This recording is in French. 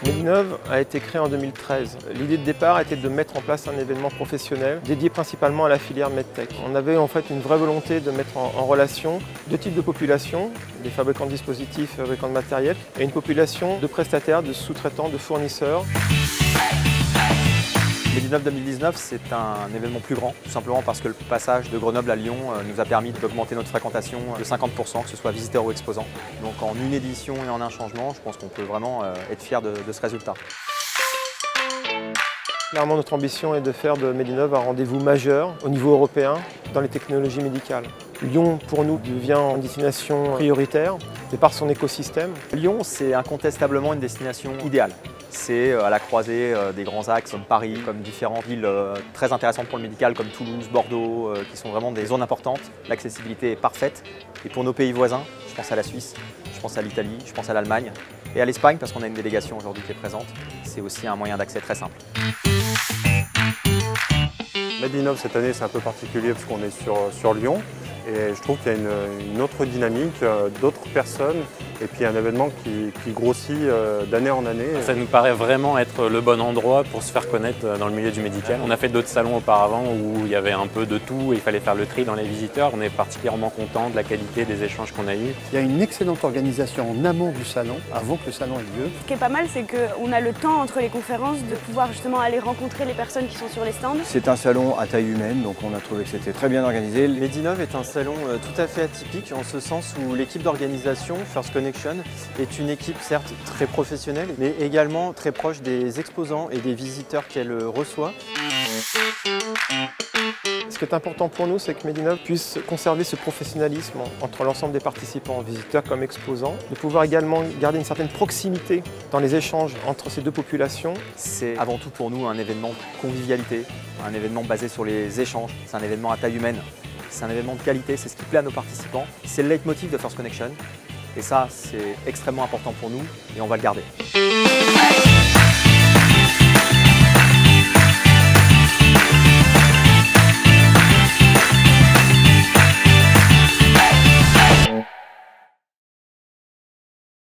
Medinov a été créé en 2013. L'idée de départ était de mettre en place un événement professionnel dédié principalement à la filière MedTech. On avait en fait une vraie volonté de mettre en relation deux types de populations, des fabricants de dispositifs, fabricants de matériel, et une population de prestataires, de sous-traitants, de fournisseurs. Medinov 2019, c'est un événement plus grand, tout simplement parce que le passage de Grenoble à Lyon nous a permis d'augmenter notre fréquentation de 50%, que ce soit visiteurs ou exposants. Donc en une édition et en un changement, je pense qu'on peut vraiment être fier de ce résultat. Clairement, notre ambition est de faire de Medinov un rendez-vous majeur au niveau européen dans les technologies médicales. Lyon, pour nous, devient une destination prioritaire, de par son écosystème. Lyon, c'est incontestablement une destination idéale. C'est à la croisée des grands axes comme Paris, comme différentes villes très intéressantes pour le médical comme Toulouse, Bordeaux, qui sont vraiment des zones importantes. L'accessibilité est parfaite. Et pour nos pays voisins, je pense à la Suisse, je pense à l'Italie, je pense à l'Allemagne et à l'Espagne parce qu'on a une délégation aujourd'hui qui est présente. C'est aussi un moyen d'accès très simple. Medinov cette année c'est un peu particulier parce qu'on est sur Lyon et je trouve qu'il y a une autre dynamique, d'autres personnes et puis un événement qui grossit d'année en année. Ça nous paraît vraiment être le bon endroit pour se faire connaître dans le milieu du médical. On a fait d'autres salons auparavant où il y avait un peu de tout et il fallait faire le tri dans les visiteurs. On est particulièrement content de la qualité des échanges qu'on a eus. Il y a une excellente organisation en amont du salon, avant que le salon ait lieu. Ce qui est pas mal, c'est qu'on a le temps entre les conférences de pouvoir justement aller rencontrer les personnes qui sont sur les stands. C'est un salon à taille humaine, donc on a trouvé que c'était très bien organisé. Medinov est un salon tout à fait atypique en ce sens où l'équipe d'organisation, First Connection, est une équipe certes très professionnelle, mais également très proche des exposants et des visiteurs qu'elle reçoit. Ce qui est important pour nous, c'est que Medinov puisse conserver ce professionnalisme entre l'ensemble des participants, visiteurs comme exposants, de pouvoir également garder une certaine proximité dans les échanges entre ces deux populations. C'est avant tout pour nous un événement de convivialité, un événement basé sur les échanges, c'est un événement à taille humaine, c'est un événement de qualité, c'est ce qui plaît à nos participants, c'est le leitmotiv de First Connection et ça c'est extrêmement important pour nous et on va le garder.